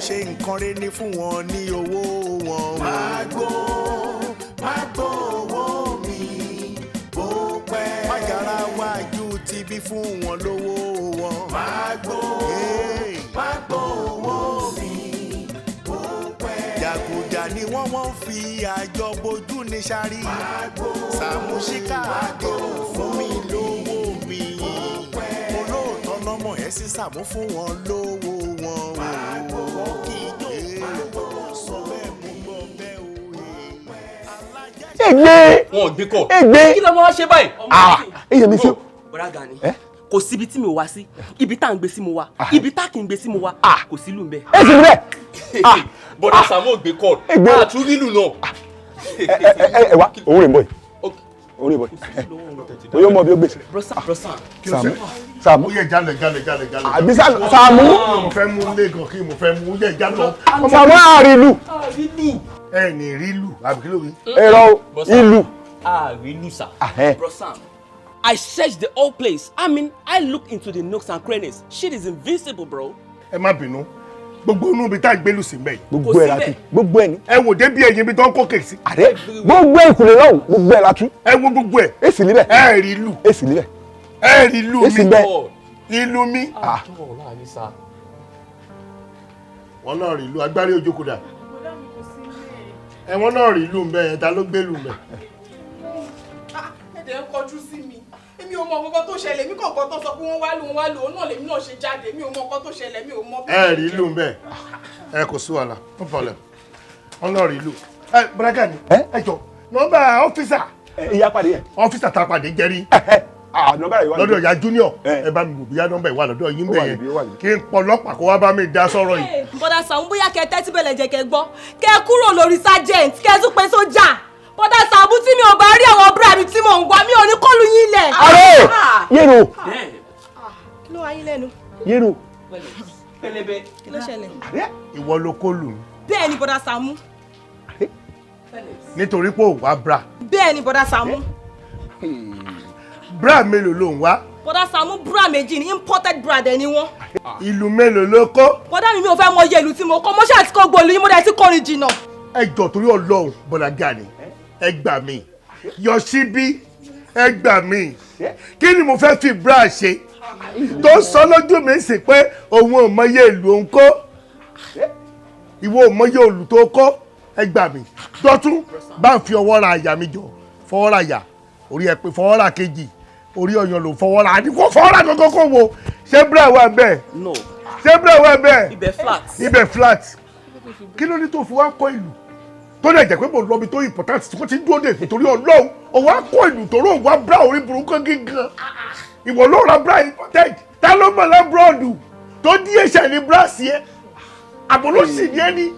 ṣe nǹkan rẹ̀ ní fún wọn ní owó wọn. Má gbó owó mi bó pẹ́. Má gara wájú tibí fún wọn lówó wọn. Má gbó owó mi bó pẹ́. Jàgùjà ni wọ́n fi àjọ bojú ní sáré. Sàámú ṣíkà àdéhùn fún mi lówó mi. Olóòótọ́ lọ́mọ ẹ̀ sí Sàámú fún wọn lówó wọn. Egbe. Wọn gbé kọ. Egbe. Kí ló máa ṣe báyìí? Èyí mi ṣe. Bọ̀dá Gani. Kò síbi tí mi ò wá sí. Ibi tá ń gbé sí mo wá. Ibi tá kì í gbé sí mo wá. Kò sí lù ń bẹ. Ẹ sì bẹ́ẹ̀. Bọ̀dá Sàámú ò gbé kọ. Egbe. Àtú lílù náà. Ẹ wá, òun rè ń bọ̀ yìí. Òun rè ń bọ̀ yìí. Oyó mọ̀ bí ó gbé. Sàámú. Ó yẹ jálẹ̀. Àbí Sàámú. Mo fẹ́ mú lẹ́gàn kí mo fẹ́ mú yẹ jálọ̀. Sàámú àrìlù. Ẹ ní rí lù àbí kí ló wí. Èrò ìlú. Àrìlù sà. I searched the whole place. I mean, I looked into the nooks and crannies. Shit is invincible, bro. Ẹ má bínú. Gbogbo inú ibi tá a gbé lù sí mbẹ́ yìí. Gbogbo ẹ̀ láti. Gbogbo ẹ̀ ni. Ẹ wò débi ẹ̀yìn ibi tó ń kó kèsì. Àdé. Gbogbo ẹ̀ ìkùlé lọ́hùn. Gbogbo ẹ̀ látú. Ẹ wo gbogbo ẹ̀. Èsì níbẹ̀. Ẹ rí lù. Èsì níbẹ̀. Ẹ rí lù mi. Èsì níbẹ̀. Ìlú mi. Wọ́n náà rí lù agbárí ojókòdà. Ẹ̀wọ̀n náà rí lù mbẹ́ yẹn ta ló gbé lù mbẹ́. Ẹ̀dẹ̀ ń kọjú sí mi. Èmi ò mọ nǹkan tó ṣẹlẹ̀, mi kọ̀ọ̀kan tó sọ pé wọ́n wá lù òun náà lèmi náà ṣe jáde, mi ò mọ nǹkan tó ṣẹlẹ̀, mi ò mọ bí. Ẹ rí lù mbẹ́. Ẹ kò sí wàhálà, no problem. Wọ́n náà rí lù. Ẹ Bọ́lágà ni. Ẹ jọ nọ́mbà ọ́fíìsà. Ìyá pàdé yẹn. Ọ́fíìsà tá a pàdé jẹ́rí. Nọ́mbà rẹ̀ wà lọ́dọ̀ ìyá junior. Ẹ bá mi wò bóyá nọ́mbà ìwà lọ́dọ̀ yín bẹ̀ yẹn. Kí n pọ̀ lọ́pàá kó wá bá mi dá sọ̀rọ̀ yìí. Bọ́dà Sàámú bóyá kẹ tẹ́tí bẹ̀lẹ̀ jẹ́ kẹ gbọ́. Kẹ kúrò lórí sergeant, kẹ tún pé sójà. Bọ́dà Sàámú tí mi ò bá rí àwọn búrẹ́dì tí mò ń gbà mi ò ní kọlù yín lẹ̀. Àrò! Yérò! Kí ló wá yín lẹ́nu? Yérò! Pẹlẹbẹ. Kí ló ṣẹlẹ̀? Ìwọ ló kó lù. Bẹ́ẹ̀ ni Bọ́dà Sàámú. Nítorí pé ò wá bra. Bẹ́ẹ̀ ni Bọ́dà Sàámú. Bra mélòó ló ń wá? Bọ́dà Sàámú búrà méjì ní imported bra dẹ̀ ni wọ́n. Ìlú mélòó ló kó? Bọ́dà mi ò fẹ́ mọ iye ìlú tí mo kọ́, mo ṣáà ti kọ́ gbòòlù yín mo dẹ̀ ti kọrin jìnnà. Ẹ jọ̀ọ́ torí Ọlọ́run Bọ́lágà ni. Ẹ gbà mí. Yọ síbí. Ẹ gbà mí. Kí ni mo fẹ́ fi bra ṣe? Tó sọ lójú mi sì pé òun ò mọye ìlú òun kó. Ìwọ ò mọye òlù tó kó. Ẹ gbà mí. Dọ́tún bá ń fi ọwọ́ ra àyà mi jọ. Fọwọ́ ra àyà. Orí ẹ pé fọwọ́ ra kejì. Orí ọyàn ló fọwọ́ ra. Àdìkò fọwọ́ ra kankan kó wo. Ṣé bra wà bẹ́ẹ̀? No. Ṣé bra wà bẹ́ẹ̀? Ibẹ̀ flat. Ibẹ̀ flat. Kí ló ní tó fi wá kọ́ ìlú? Tó lè jẹ́ pé mo lọ bí tó important tí wọ́n ti ń dúró dè nítorí Ọlọ́run. Òun á kọ́ ìlú tó rò wá bra orí burúkú gígan. Ìwọ ló ra bra imported. Ta ló mọ̀ lábúrọ̀dù tó DHL ní bra sí ẹ? Àbúrò sì ní ẹni.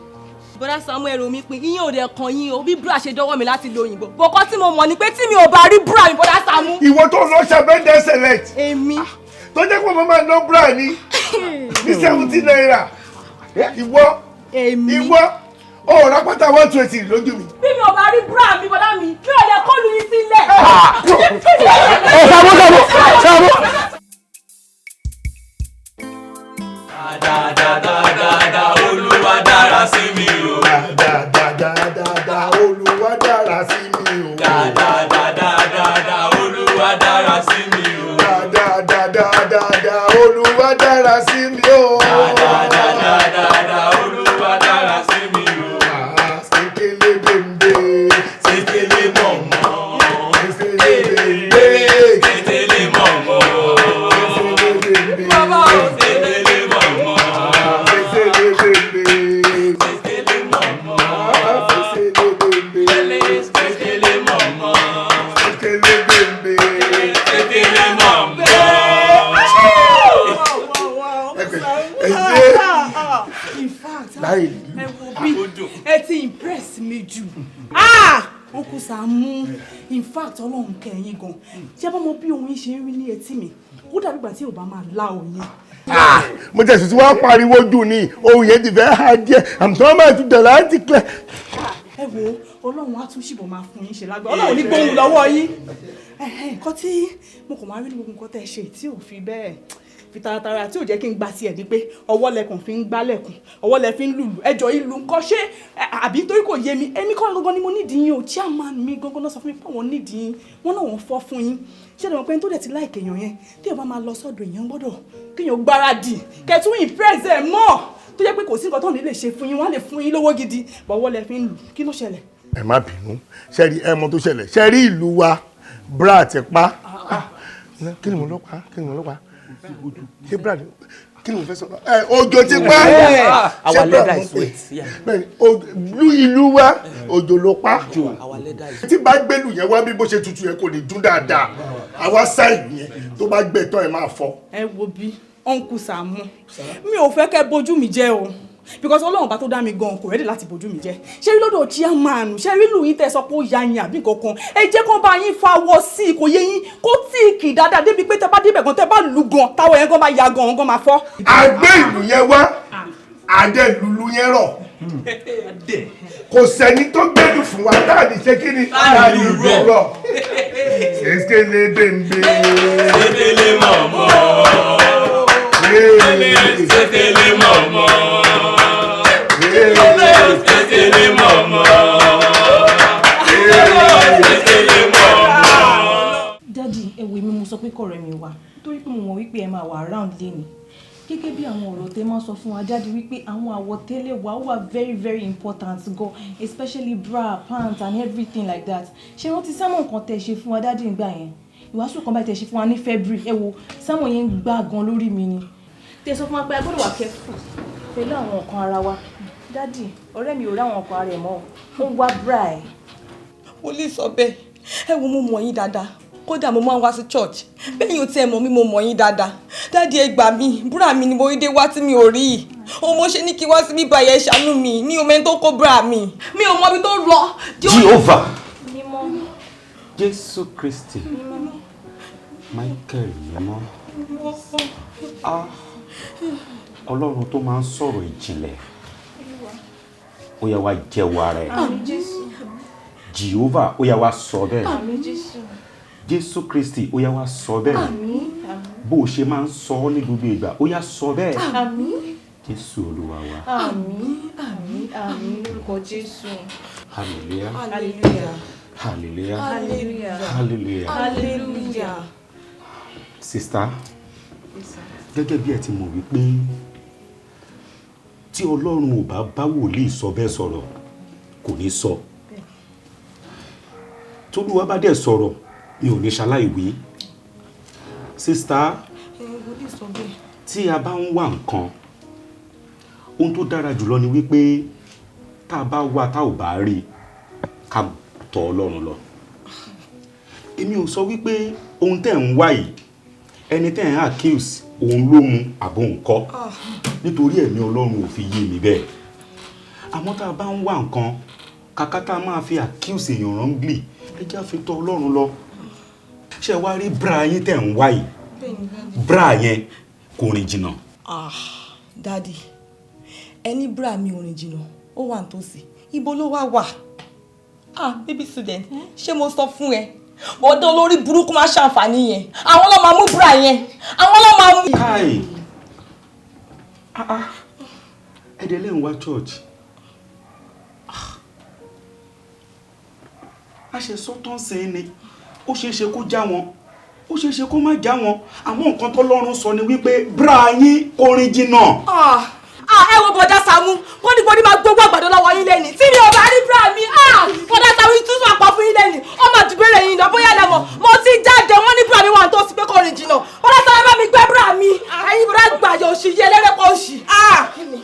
Bọ́dà Sàámú ẹrù mi pin ìyẹn ò dẹ̀ kan yín o bí bra ṣe dọ́wọ́ mi láti lo òyìnbó. Bọ̀kọ́ tí mo mọ̀ ni pé tí mi ò bá rí bra mi Bọ́dà Sàámú. Ìwọ tó lọ ṣàbẹ̀dẹ̀ select. Èmi. Tó jẹ́ pé mo máa ná bra ní 70 naira. Ìwọ. Èmi. Ìwọ. Ó ra pátá 120 lójú mi. Bí mi ò bá rí bra mi Bọ́dà mi ò lè kọlù yín sílẹ̀. Sàámú! Dáadáa Olúwa dára sí mi o. Dáadáa Olúwa dára sí mi o. Dáadáa Olúwa dára sí mi o. Dáadáa Olúwa dára sí mi o. Dáadáa Olúwa dára sí mi o. Sekele bembe, Sekele mọ̀mọ́. sekele bembe, Sekele mọ̀mọ́. sekele bembe, Bàbá o sekele mọ̀mọ́. sekele bembe, Sekele mọ̀mọ́. sekele bembe, Sekele mọ̀mọ́. sekele bembe. Sekele mọ̀mọ́. In fact, Láì ẹ wo bí ẹ ti impress mi jù. Uncle Saamu, in fact Ọlọ́run kẹ́yìn gan. Ṣé bá mo bí ohun yín ṣe ń rí ní etí mi? Ó dàbí ìgbà tí ò bá máa lá oyin. Mo tẹ̀sí tí wọ́n pariwo jù ní ohun yẹn ti fẹ́ ha díẹ̀. I'm trying to tell láti clear. Ẹ wo Ọlọ́run á tún ṣìbọ̀ máa fún yín ṣe lágbára. Ọlọ́run ní gbóhùn lọ́wọ́ yín. Nǹkan tí mo kàn máa rí ní gbogbo nǹkan tẹ́ ẹ ṣe tí ò fi bẹ́ẹ̀ fi taratara tí ò jẹ́ kí n gba tiẹ̀ di pé ọwọ́ lẹkùn fi ń gbálẹ̀kùn ọwọ́ lẹ fi ń lùlù ẹjọ́ ìlú ńkọ́ ṣé àbí nítorí kò yé mi èmi kọ́ gangan ni mo nídìí yín o chairman mi gangan náà sọ fún mi pé àwọn nídìí yín wọ́n náà wọ́n fọ́ fún yín ṣé ẹ̀dọ̀ pé tó dẹ̀ ti láìkè èèyàn yẹn tí èèyàn bá máa lọ sọ́dọ̀ èèyàn gbọ́dọ̀ kéèyàn gbáradì kẹtù impress ẹ̀ mọ́ tó jẹ́ pé kò sí nǹkan tó lè ṣe fún yín wọ́n á lè fún yín lówó gidi bọ̀wọ́ lẹ fi ń lù kí ló ṣẹlẹ̀. ẹ má bínú ṣẹ́rí ẹ mọ tó ṣẹlẹ̀ ṣẹ́rí ìlú wa bra ti pa kí ni mo lọ pa ṣé bra kí ni mo fẹ́ sọ òjò ti pa ṣé bra mo pè bẹ́ẹ̀ni ìlú wa òjò ló pa tí bá gbẹ́lù yẹn wá bí bó ṣe tutù yẹn kò ní dún dáadáa àwa sáìdì yẹn tó bá gbẹ tán ẹ máa fọ́. ẹ wo bí Uncle Saamu mi ò fẹ́ kẹ́ bójú mi jẹ́ o because Ọlọ́run bá tó dá mi gan kò rẹ́dì láti bójú mi jẹ́ ṣé rí lọ́dọ̀ chairman ṣé rí lù yín tẹ́ sọ pé ó ya yín àbí kankan ẹ jẹ́ kó bá yín fawọ́ sí i kò yé yín kó tíìkì dáadáa débi pé tẹ́ bá débẹ̀ gan tẹ́ bá lù gan táwọn yẹn gan bá ya gan gan máa fọ́. àgbẹ̀ ìlú yẹn wá àdẹ lùlù yẹn rọ̀ kò sẹ́ni tó gbẹ́dù fún wa táàdì ṣe kí ni àdì rọ̀ ṣèṣkélé bèbè ṣèṣkélé mọ̀mọ́ ṣèṣkélé mọ̀mọ́. Daddy, ẹ̀wẹ̀ mi mo sọ pé kọ̀rẹ́ mi wá torí pé mo mọ̀ wípé ẹ máa wà around lẹ́ni gẹ́gẹ́ bí àwọn ọ̀rọ̀ tẹ́ máa sọ fún wa jáde wípé àwọn àwọ̀tẹ́lẹ̀ wa wà very very important gan especially bra pants and everything like that ṣé wọ́n ti sámọ̀ nǹkan tẹ́ ṣe fún wa Daddy nígbà yẹn ìwàásù kan báyìí tẹ́ ṣe fún wa ní February ẹ wo sámọ̀ yẹn ń gbá gan lórí mi ni tẹ́ sọ fún wa pé a gbọ́dọ̀ wà careful pẹ̀lú àwọn nǹkan ara wa Daddy ọ̀rẹ́ mi ò ráwọn nǹkan ara ẹ̀ mọ́ ó ń wá bra ẹ̀. mo lè sọ bẹ́ẹ̀ ẹ wo mo mọ̀ yín dáadáa kódà mo máa ń wá sí church bẹ́ẹ̀ yóò tẹ́ mọ̀ mí mo mọ̀ yín dáadáa Daddy ẹ gbà mí búra mi ni mo rí dé wá tí mi ò rí i òun mo ṣe ní kí wá sí bíbá yẹn ṣàánú mi ní omi tó kó búra mi ò mọ ibi tó lọ. Jehovah Jésù Kristi Michael mímọ́ Ọlọ́run tó máa ń sọ̀rọ̀ ìjìnlẹ̀ ó yá wá jẹ́wọ́ rẹ̀ Jehovah ó yá wá sọ bẹ́ẹ̀ Jésù Kristi ó yá wá sọ bẹ́ẹ̀ bó o ṣe máa ń sọ ọ́ ní gbogbo ìgbà ó yá sọ bẹ́ẹ̀ Jésù Olúwa wa. Àmín àmín àmín lórúkọ Jésù. Hallelujah. Hallelujah. Hallelujah. Hallelujah. Hallelujah. Hallelujah. Sister, gẹ́gẹ́ bí ẹ ti mọ̀ wípé tí Ọlọ́run ò bá bá wòlíì sọ bẹ́ẹ̀ sọ̀rọ̀ kò ní sọ. Tolúwa bá dẹ̀ sọ̀rọ̀ mi ò ní ṣaláìwí. Sister, tí a bá ń wá nǹkan ohun tó dára jùlọ ni wípé tá a bá wá tá ò bá rí ká tọ̀ Ọlọ́run lọ. Èmi ò sọ wípé ohun tẹ́ ń wá yìí ẹni tẹ́ ń accuse òun ló mu àbò nǹkan nítorí ẹ̀mí Ọlọ́run ò fi yé mi bẹ́ẹ̀. Àmọ́ tá a bá ń wá nǹkan kàkà tá a máa fi accuse èèyàn wrongly ẹ jẹ́ á fi tọ̀ Ọlọ́run lọ. Ṣé wá rí bra yín tẹ́ ń wá yìí bra yẹn kò rìn jìnnà. Daddy ẹni bra mi ò rìn jìnnà ó wà nítòsí ibo ló wà baby student ṣé mo sọ fún ẹ bọ́dọ̀ olórí burúkú máa ṣàǹfààní yẹn àwọn ló máa mú bra yẹn àwọn ló máa mú. káì ẹ̀dẹ̀ lẹ́yìn wá church a ṣe sọ́tàn sí ni ó ṣeé ṣe kó já wọn ó ṣeé ṣe kó má já wọn àmọ́ nǹkan tó lọ́rùn sọ ni wípé bra yín kò rìn jìnnà. Ẹ wo bọ̀dá Saamu bọ́dí máa gbogbo àgbàdo lọ́wọ́ yín lẹ́ni tí mi ò bá rí bra mi bọ̀dá Saamu tún sọ àpá fún yín lẹ́ni ó máa dùbẹ̀rẹ̀ yín lọ bóyá lẹ́mọ̀ mo ti jáde wọ́n ní bra mi wà tó sí pé kò rìn jìnnà bọ̀dá Saamu bá mi gbé bra mi ẹ̀yin bọ̀dá gbàjọ òṣì yẹ lẹ́rẹ́pọ̀ òṣì.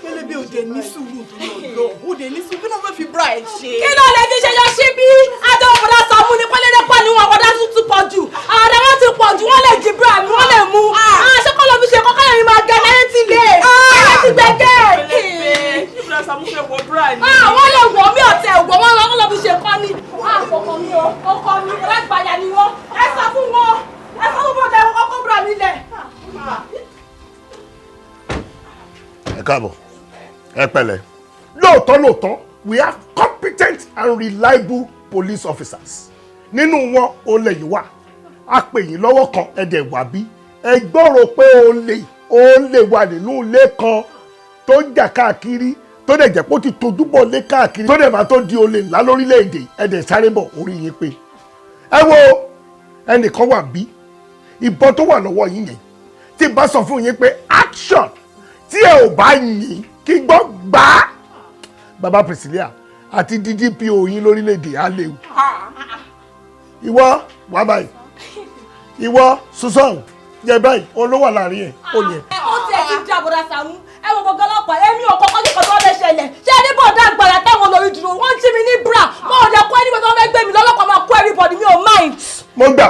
pélébé òde ní sùúrù lọ òde ní sùúrù kí ló fẹ́ fi bra ẹ̀ ṣe. kí ló lè fi ṣe yọ sí bí adé bọ̀dá Saamu ní pẹ́lẹ́dẹ́pọ̀ ni wọn bọ̀dá tún ti pọ̀ jù ààrẹ wọn ti pọ̀ jù wọ́n lè jí bra mi wọ́n lè mú ṣé kọ́ ló fi ṣe kọ́kọ́ yẹn máa gẹ lẹ́yìn tí lè ti gbẹ̀gẹ́. Wọ́n lè wọ̀ mí ọ̀tẹ̀ wọ̀ wọ́n lọ fi ṣe kọ́ ni. Ọkọ mi o, ọkọ mi lágbàáyà ni wọ́n. Ẹ sọ fún wọn, ẹ sọ fún bọ́dà ẹ̀wọ̀n kọ́kọ́ búra mi lẹ̀. Ẹ káàbọ̀, ẹ pẹ̀lẹ́. Lóòótọ́, we have competent and reliable police officers. Nínú wọn, olè yìí wà. A pè yín lọ́wọ́ kan ẹ̀dẹ̀ wà bí. Ẹ gbọ́rọ̀ pé olè ó lè wà nínú ilé kan tó ń jà káàkiri tó dẹ̀ jẹ́ pé ó ti tojú bọ̀ lé káàkiri tó dẹ̀ máa tó di olè ńlá lórílẹ̀‐èdè ẹ̀dẹ̀ sáré bọ̀ orí yín pé ẹ wo ẹnìkan wà bí ìbọn tó wà lọ́wọ́ yín yẹn tí bá sọ fún yín pé action tí ẹ ò bá yìn kí gbọ́ gbà á baba Priscilla àti DDPO yín lórílẹ̀‐èdè á léwu ìwọ wà báyìí ìwọ Susan jẹ báyìí olówó láàrin ẹ ó yẹ. ó tiẹ̀ ti di àbúrò Sàámú ẹ wo gbogbo ọlọ́pàá èmi ò kọ́kọ́ kíkọ́ tó lè ṣẹlẹ̀ ṣé ní bọ̀dá àgbàrá táwọn lórí dúró wọ́n jí mi ní bra mo ò dẹ̀ kó ẹni tó fẹ́ gbé mi lọ́lọ́pàá máa kó everybody mi ò mind. mo gbà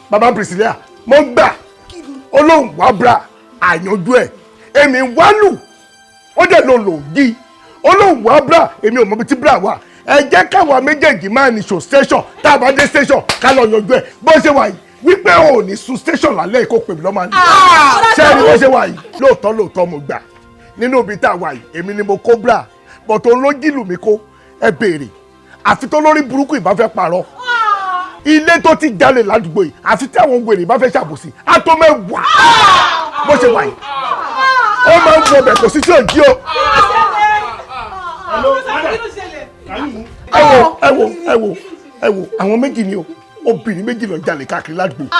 baba Priscilla mo gbà olóhùn wá bra àyànjú ẹ èmi wálù ó dẹ̀ ló lò yí olóhùn wá bra èmi ò mọ bí tí bra wà ẹ jẹ́ káwa méjèèjì máa ní show station tá a bá dé station ká lọ yanjú ẹ bó ṣe wà yìí wípé o ò ní sun station lálẹ́ kó pè mí lọ́mọ ní. ṣé ẹni bó ṣe wà yìí lóòótọ́ mo gbà nínú ibi tá a wà yìí èmi ni mo kó bra bọ̀tò ló jìlù mi kó ẹ béèrè àfi tó lórí burúkú ìbá fẹ́ parọ́ ilé tó ti jalè ládùúgbò yìí àfi tí àwọn wèrè bá fẹ́ ṣàbòsí àtọ́ mẹ́wàá bó ṣe wà yìí ó máa ń gbọbẹ̀ kò sí tí ò jí o. ẹ wo àwọn méjì ni o obìnrin méjì lọ jalè káàkiri ládùúgbò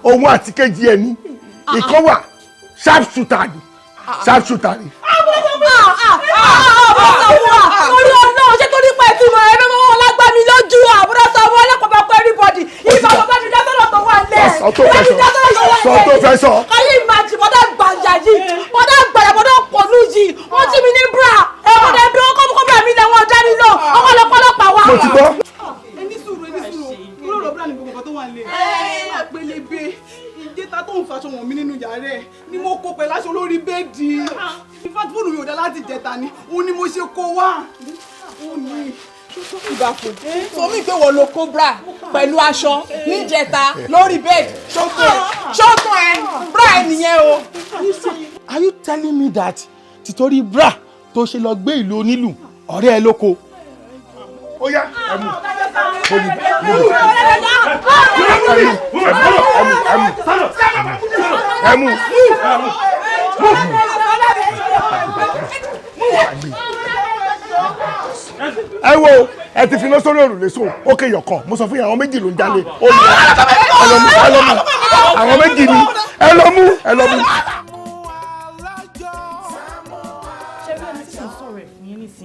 òun àti kejì ẹni ìkan wà sharp shooter ni. orí ọ̀nà ṣé torí pé tí mo ẹgbẹ́ mọ́ wọn lágbá mi lójú àbúrò Sàámú ọlọ́pàá bá kọ́ everybody ìgbà bàbá mi dá sọ́dọ̀ tó wà lẹ̀ sọ tó fẹ́ sọ. káyé ìmájì bọ́dá gbàǹjà yìí bọ́dá gbàǹjà bọ́dá pọ̀lú yìí wọ́n jí mi ní bra ẹ̀wọ̀n ẹ̀bí wọn kọ́ bra mi lẹ́wọ̀n dání lọ ọkọ̀ ọlọ́pàá wa. mo ti gbọ́. ẹni sùúrù kúrò lọ́bùrà ní gbogbo nǹkan tó wà nílé. àpélébé ìjẹta tó ń faṣọ wọn mi nínú yàrá ẹ ni mo kó pẹ̀lú aṣọ lórí bẹ́ẹ̀dì. ìfàtí fóònù mi ò dá láti jẹta ni òun ni mo ṣe kó wá. ìbàfò sọmi pé wọ́n lo cobra pẹ̀lú aṣọ níjẹta lórí bẹ́ẹ̀dì ṣọ́tọ̀ ẹ bra ẹ nìyẹn o. Are you telling me that títorí bra tó ṣe lọ gbé ìlú onílù ọ̀rẹ́ ẹ lóko? ó yá ẹmu ẹ wo ẹ ti finá sórí òrùlé sùn ó kéèyàn kan mo sọ fún yín àwọn méjì ló ń jalè ó lọ ẹ lọ mú àwọn méjì ni ẹ lọ mú.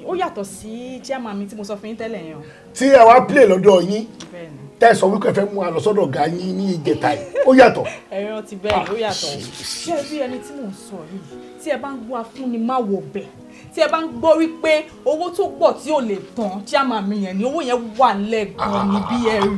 ó yàtọ̀ sí chairman mi tí mo sọ fún yín tẹ́lẹ̀ yẹn o. tí ẹ wá play lọ́dọ̀ yín tẹ́ ẹ sọ wípé ẹ fẹ́ mú wa lọ sọ́dọ̀ ọ̀gá yín ní ìjẹta yìí ó yàtọ̀. ẹ̀rọ ti bẹ́ẹ̀ ó yàtọ̀ ṣé ẹ rí ẹni tí mò ń sọ yìí tí ẹ bá ń gbọ́ afúnni má wò bẹ̀ tí ẹ bá ń gbọ́ wípé owó tó pọ̀ tí ò lè tán chairman mi yẹn ni owó yẹn wà lẹ́gbọ̀n ní bí ẹrù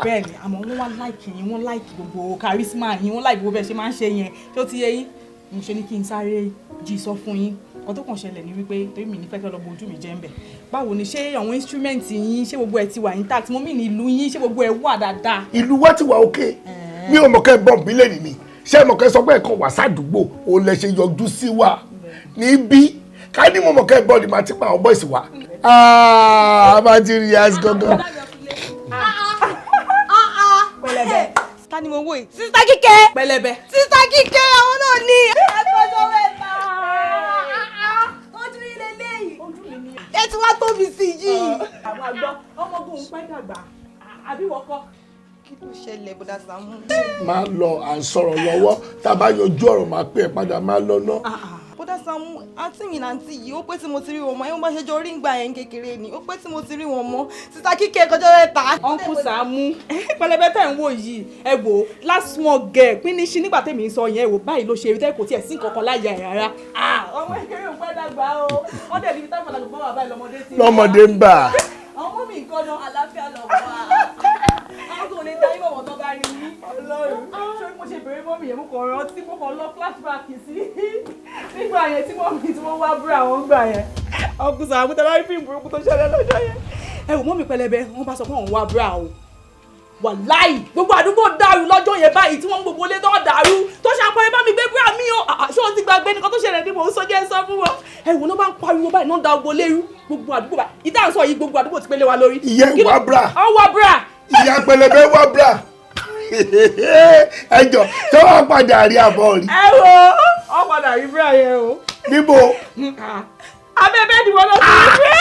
bẹ́ẹ̀ ni àmọ́ wọ́n wá láìkì yín wọ́n láìkì gbogbo charisma yín wọ́n láìkì gbogbo bẹ́ẹ̀ ṣe máa ń ṣe yẹn tó ti yẹ yín mo ṣe ní kí n sáré jí sọ fún yín ọ̀kan tó kàn ṣẹlẹ̀ ní wípé torí mi ní fẹ́ kẹ́ lọ bo ojú mi jẹ́ ń bẹ̀ báwo ni ṣé àwọn instrument yín ṣé gbogbo ẹ̀ ti wà intact mo mì ní ìlú yín ṣé gbogbo ẹ̀ wà dáadáa. ìlú wa ti wà òkè mi ò mọ̀ kẹ́ bọ̀ bílẹ̀ nìyí ṣé mo kẹ́ sọ pé ẹ̀kan wà sádùúgbò òun lẹ ṣe yọjú sí wa níbí ká ní mo mọ̀ kẹ́ bọ̀ ni màá ti pa àwọn bọ́ìsì wa. a máa ti rí as gangan. pẹlẹbẹ ta ni mo wò yìí sista Kíkẹ́ pẹlẹbẹ sista Kíkẹ́ àwọn náà ní ẹgbẹjọ mẹ́ta ojú ilé lẹ́yìn ẹ ti wá tóbi sí yìí. àwọn àgbọ̀ ọmọọgbọ̀n pẹ́ dàgbà àbí wọ́kọ́. kí ló ṣẹlẹ̀ bọ́dà Sàámú. máa lọ à ń sọ̀rọ̀ lọ́wọ́ tá a bá yanjú ọ̀rọ̀ máa pé ẹ padà máa lọ ná. bọ́dà Sàámú àǹtí mi nàǹtí yìí ó pẹ́ tí mo ti rí wọn mọ́ ẹ̀wọ̀n bá ṣe jọ rí ìgbà yẹn kékeré ni ó pẹ́ tí mo ti rí wọn mọ́ sista Kíkẹ́ kọjọ́ mẹ́ta. Uncle Sàámú pẹlẹbẹ tẹ̀ ń wò yìí ẹ wò last small girl pínísí nígbà tèmi ń sọ yẹn ẹ wò báyìí ló ṣe rí tẹ́ kò tiẹ̀ sí nǹkan kan láyà ẹ̀ rárá. ọmọ ìkéré ò pẹ́ dàgbà o wọ́n dẹ̀ níbi táwọn àgbà wà báyìí lọ́mọdé ń bà. àwọn mọ́mí nǹkan náà àlàáfíà lọ wá àwọn kò lè dá yín bọ̀wọ̀ tó bá rí yín ọlọ́run ṣé mo ṣe bèrè mọ́mí yẹn mo kàn rántí mo kàn lọ flashback sí nígbà yẹn tí mọ́mí tí wọ́n wá búra àwọn gbà yẹn Uncle Sàámú tẹ bá rí fíìmù burúkú tó ṣẹlẹ̀ lọ́jọ́ yẹn ẹ wò mọ́mí pẹlẹbẹ wọ́n bá sọ pé wọ́n wá búra o wàláì gbogbo àdúgbò dàrú lọ́jọ́ yẹn báyìí tí wọ́n gbogbo lé tó dàrú tó ṣàpọ̀yẹ́ bá mi gbé búra mi o ṣé wọ́n ti gbàgbé nǹkan tó ṣẹlẹ̀ ní mò ń sọ jẹ́ sọ fún wọn ẹ wò náà bá ń pariwo báyìí náà da gbogbo lérú gbogbo àdúgbò báyìí ìta ń sọ yìí gbogbo àdúgbò ti pélé wa lórí. ìyẹn wá búra ọ wá búra. ìyá pẹlẹbẹ wá búra ẹjọ tí wọn padà rí àbọ̀ rí. ẹ wo padà rí bra yẹn o. níbo. abẹ́bẹ́ ni wọ́n lọ sí ibi.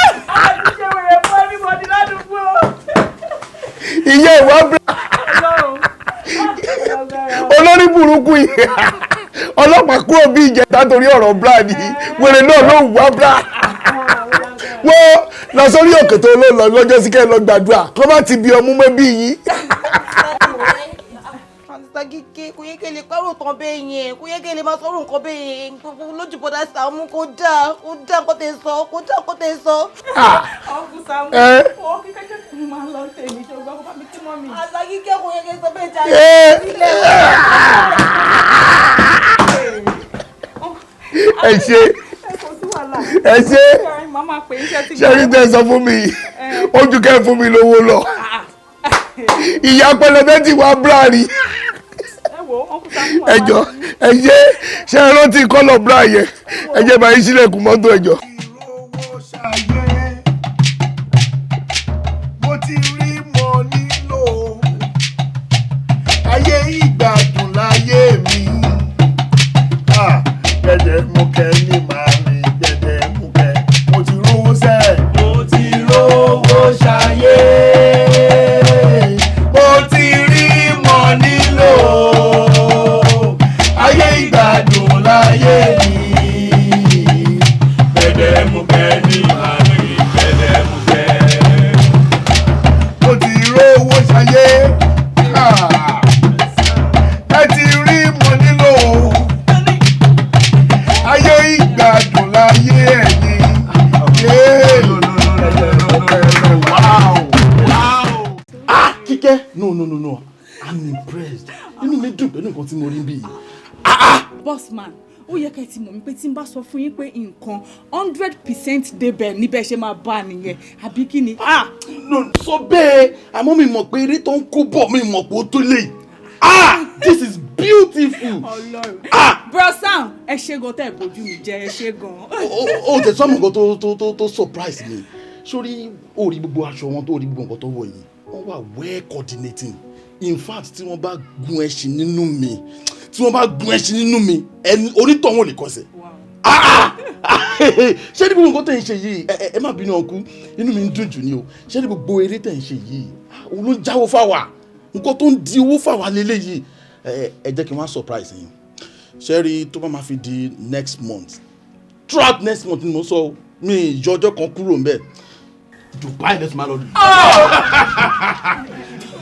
àti ṣe wèrè fún ẹnìbọ̀dì ládùúgbò. ìyá ìwà bra. olórí burúkú yìí ọlọ́pàá kúrò bí ìjẹta torí ọ̀rọ̀ bra ni wèrè náà ló wà bra. wọ́n lọ sórí òkè tó ló lọ lọ́jọ́ sí kẹ́ lọ gbàdúrà kó má ti bí ọmú mẹ́bí yìí. Sagike kò yẹ kí lè pẹ́rù tán bẹ́ẹ̀ yẹn kò yẹ kí lè máa sọ̀rọ̀ nǹkan bẹ́ẹ̀ yẹn lójú bọ́dá Sàámú kò dáa nǹkan tẹ̀ sọ kò dáa nǹkan tẹ̀ sọ. ọkùnrin Sàámú ó kíkẹ́ kí n máa lọ tèmi ṣùgbọ́n kó bá mi kí mọ́ mi. Sagike kò yẹ kí n sọ bẹ́ẹ̀ jáde sílẹ̀. ẹ ṣe ṣe rí tẹ́ sọ fún mi ojú kẹ́ fún mi lówó lọ ìyá pẹlẹbẹ ti wá bíráàrí ẹjọ ẹyẹ ṣe é rántí kọlọ bíráà yẹ ẹjẹ bá yín sílẹ̀kùn mọ́tò ẹjọ. mo ti rí mọ nílò ayé ìgbádùn láyé mi gbẹdẹmukẹ ní màá rìn gbẹdẹmukẹ mo ti rówó sẹ mo ti rówó ṣayé. Láyé mi gbẹdẹmukẹ ní àárín gbẹdẹmukẹ. Mo ti rówó ṣayé ẹ ti rí mo nílò ayé ìgbádùn láyé ẹ̀yìn. Kíkẹ́ no I'm impressed inú mi dùn pẹ̀lú nǹkan tí mo rí bí. Boss man ó yẹ kẹ́ ti mọ̀ mi pé tí n bá sọ fún yín pé nǹkan 100% débẹ̀ níbẹ̀ ṣe máa bá nìyẹn àbí kí ni. No sọ bẹ́ẹ̀ àmọ́ mi mọ̀ pé eré tó ń kó bọ̀ mi mọ̀ pé ó tó lè. This is beautiful. Ọlọ́run bro Sam ẹ ṣe gan tẹ́ ẹ bójú mi jẹ́ ẹ ṣe gan. ó tẹ̀ sọ́mù nǹkan tó surprise mi sórí orí gbogbo aṣọ wọn tó orí gbogbo nǹkan tó wọ̀ yìí wọ́n wà well coordinating in fact tí wọ́n bá gun ẹṣin nínú mi ẹni onítọ̀hún ò lè kọsẹ̀. ṣé ní gbogbo nǹkan tẹ̀ ń ṣe yìí ẹ má bínú ọkú inú mi ń dùn jù ní o ṣé ní gbogbo eré tẹ̀ ń ṣe yìí òun ló ń jáwó fáwa nǹkan tó ń di owó fáwa lélẹ̀ yìí ẹ jẹ́ kí n wá surprise yín ṣé rí tó bá máa fi di next month throughout next month ni mo sọ mi ìyọjọ́ kan kúrò ń bẹ̀ Dubai lẹ́sìn máa lọ lù.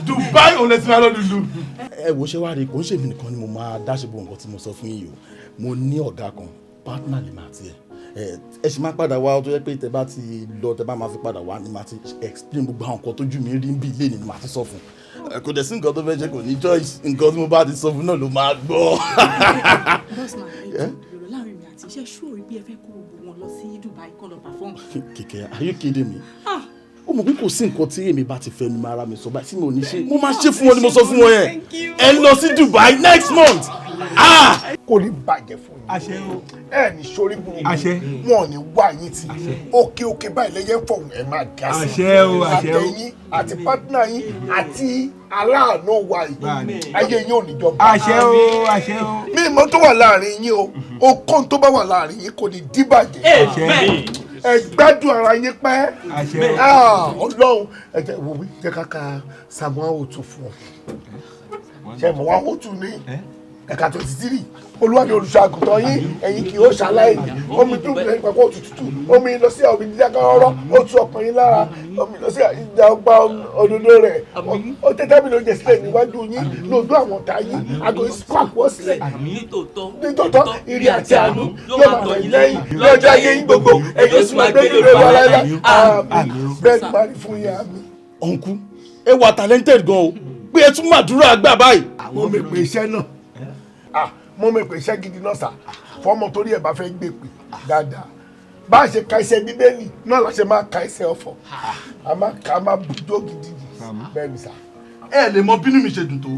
Dubai ò lẹ́sìn máa lọ lù. Ẹ wo ṣé wàá rí kò ń ṣèmi nìkan ni mo máa dáṣe bó nǹkan tí mo sọ fún yìí o mo ní ọ̀gá kan partner lè máa tiẹ̀ ẹ sì máa padà wá tó yẹ pé tẹ bá ti lọ tẹ bá máa fi padà wá ni máa ti explain gbogbo àwọn nǹkan tójú mi rí bí ilé ni màá ti sọ fún kò dẹ̀ sí nǹkan tó fẹ́ ṣe kò ní choice nǹkan tí mo bá ti sọ fún náà ló máa gbọ́. Bossman ẹ jù lọ láàrin mi àti iṣẹ́ ṣóòrí bí ẹ fẹ́ kó gbogbo wọn lọ sí Dubai kọ́ lọ perform. Kíkẹ́ are you kidding me? ó mọ̀ pé kò sí nǹkan tí èmi bá ti fẹ́ nu ara mi sọ báyìí tí mo ní ṣe mo máa ṣe fún wọn ni mo sọ fún wọn yẹn ẹ lọ sí Dubai next month. kò ní bàjẹ́ fún yín ẹ ní sórí burúkú wọn ò ní wá yín tì òkè báyìí lẹ́yìn fọ̀hún ẹ máa ga sí àtẹ̀yìn àti pátánà yín àti aláàánú wa yìí ayé yín ò ní jọba. mi ìmọ̀ tó wà láàrin yín o okòó tó bá wà láàrin yín kò ní díbàjẹ́ ẹ gbádùn ara yín pẹ́ Ọlọ́run ẹ jẹ́ wo wí jẹ́ ká Saamu Alajo fún ọ ṣe mọ̀ wá Alajo ní ẹ̀ka 23 Olúwadé olùṣọ́àgùntàn yín ẹ̀yin kì yóò ṣaláìní omi dùn lẹ́yìn pẹ̀pẹ́ òtútù omi lọ sí omi dídá kọ́rọ́rọ́ ó tu ọkàn yín lára omi lọ sí ìdá ọgbà òdodo rẹ̀ ó tẹ́tẹ́ mi ló jẹ sílẹ̀ níwájú yín lójú àwọn ọ̀tá yín àgọ́ ìsìnkú sílẹ̀ nítòótọ́ ìrì àti àánú yóò máa rìn lẹ́yìn lọ́jọ́ ayé yín gbogbo ẹ̀yọ́ sì máa gbé nílé wa láyá àmín bẹ́ẹ̀ ni máa rí fún yín àmín. ọ̀nkú ẹ wà talented gan o pé ẹ tún màdúrà àgbà báyìí. mo mọ̀ pé iṣẹ́ náà mo mọ̀ pé iṣẹ́ gidi náà sà fọmọ torí ẹ̀ bá fẹ́ gbé pè dáadáa bá a ṣe ka iṣẹ́ bíbélì náà la ṣe máa ka iṣẹ́ ọ̀fọ̀ a máa bùjọ́ gidi bẹ́ẹ̀ ni sà. ẹ lè mọ bínú mi ṣe dùn tó.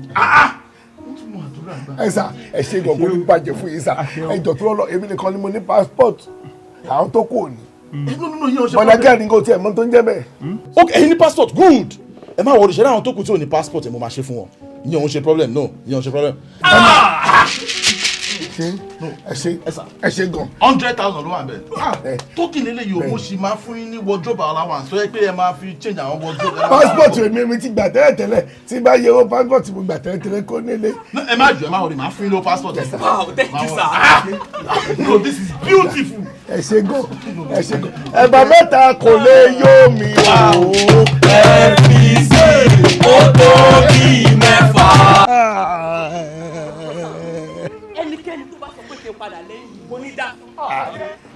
ẹ sà ẹ ṣe ìgbọ̀ngàn ní bàjẹ́ fún yín sà ẹ jọ tó lọ èmi nìkan ni mo ní passport àwọn tó kù ní. bọ̀dá kẹ́rin kò tiẹ̀ mọ́ tó ń jẹ́ bẹ́ẹ̀. ok ẹ̀yin ní passport good ẹ má wọlé ṣẹlẹ àwọn tó kù tí ò ní passport ẹ mo máa ṣe fún wọn ìyẹn òun ṣe problem no ìyẹn òun ṣe problem. ẹ ṣe gan. 100,000 ló wà bẹ́ẹ̀. Tókì nílé yìí mo sì máa fún yín ní wardrobe allowance tó yẹ pé ẹ máa fi change àwọn wardrobe. passport mi ti gbà tẹ́lẹ̀ tí bá yẹ owó passport mo gbà tẹ́lẹ̀ kó nílé. ẹ má jù ẹ má wọlé máa fún yín lówó passport. Wow, thank you, sir. No, this is beautiful. ẹ ṣe gan. ẹ̀bà mẹ́ta kò lè yó mi o. ẹ fi sí ó tó bí mẹ́fà. ẹnikẹ́ni tó bá sọ pé kí n padà lẹ́yìn mo ní dá.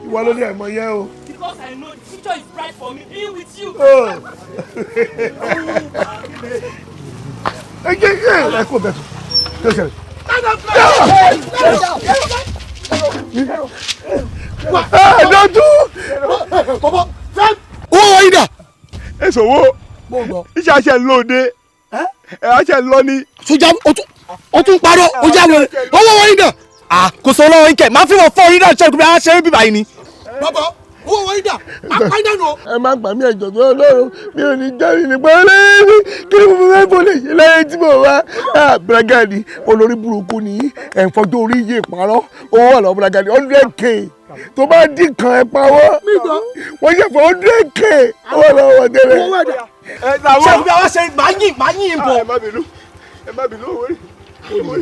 ìwọ ló ní ẹ̀mọ yẹn o. Because I know the future is bright for me being with you. ẹ kó bẹ̀ tó ṣẹlẹ̀. lọ́dún. owó wọ̀nyí dà. ẹ sọ̀wọ́ iṣẹ́ àṣẹ lóde ẹ àṣẹ lọ ní. sójà o tún parọ́ o já wọlé owó wọ̀nyí dà. kò sọ lọ́wọ́ ikẹ̀ máa fi wọ́n fọ́ orí náà ṣe kúrẹ́ ṣe é bíbá yìí ni. bàbá owó wọ̀nyí dà apá ìdáná. ẹ má gbà mí ẹjọ́ tó lọ́rùn mi ò ní jẹ́rìí nípa ẹlẹ́rìí kí ni mo fẹ́ fọ́ lè ṣe lẹ́yìn tí mo wá. Bragadi olórí burúkú ni ẹ̀ ń fọjọ́ orí yé ìparọ́ owó wà lọ́wọ́ Bragadi 100k tó bá dín kan ẹ pawọ́ wọ́n yẹ fún 100k owó lọ́wọ́ tẹ́lẹ̀. ṣé ibi àwọn ṣe máa yín bọ̀. ẹ má bínú owó rí.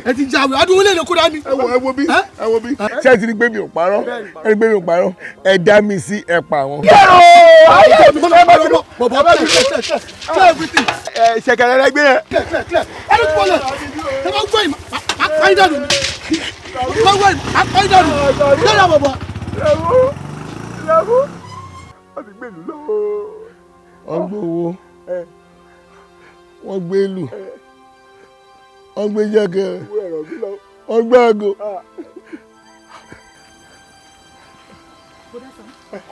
ẹ ti jáwé adúgbò lè kó dání. ẹ wo bí ṣé ẹ ti ní gbé mi ò parọ́ ẹ dá mi sí ẹ̀pà wọn. ṣẹ̀kẹ̀rẹ̀ rẹ gbé yẹn. ẹni tó wọlé ẹ bá gbọ́ yìí àpáyídàdù ni bá gbọ́ yìí àpáyídàdù lẹ́yìn àbọ̀bọ̀. wọ́n ti gbé ìlú lọ́wọ́. wọ́n gbé owó wọ́n gbé ìlú wọ́n gbé jẹ́kẹ̀rẹ̀ wọ́n gbé àgò.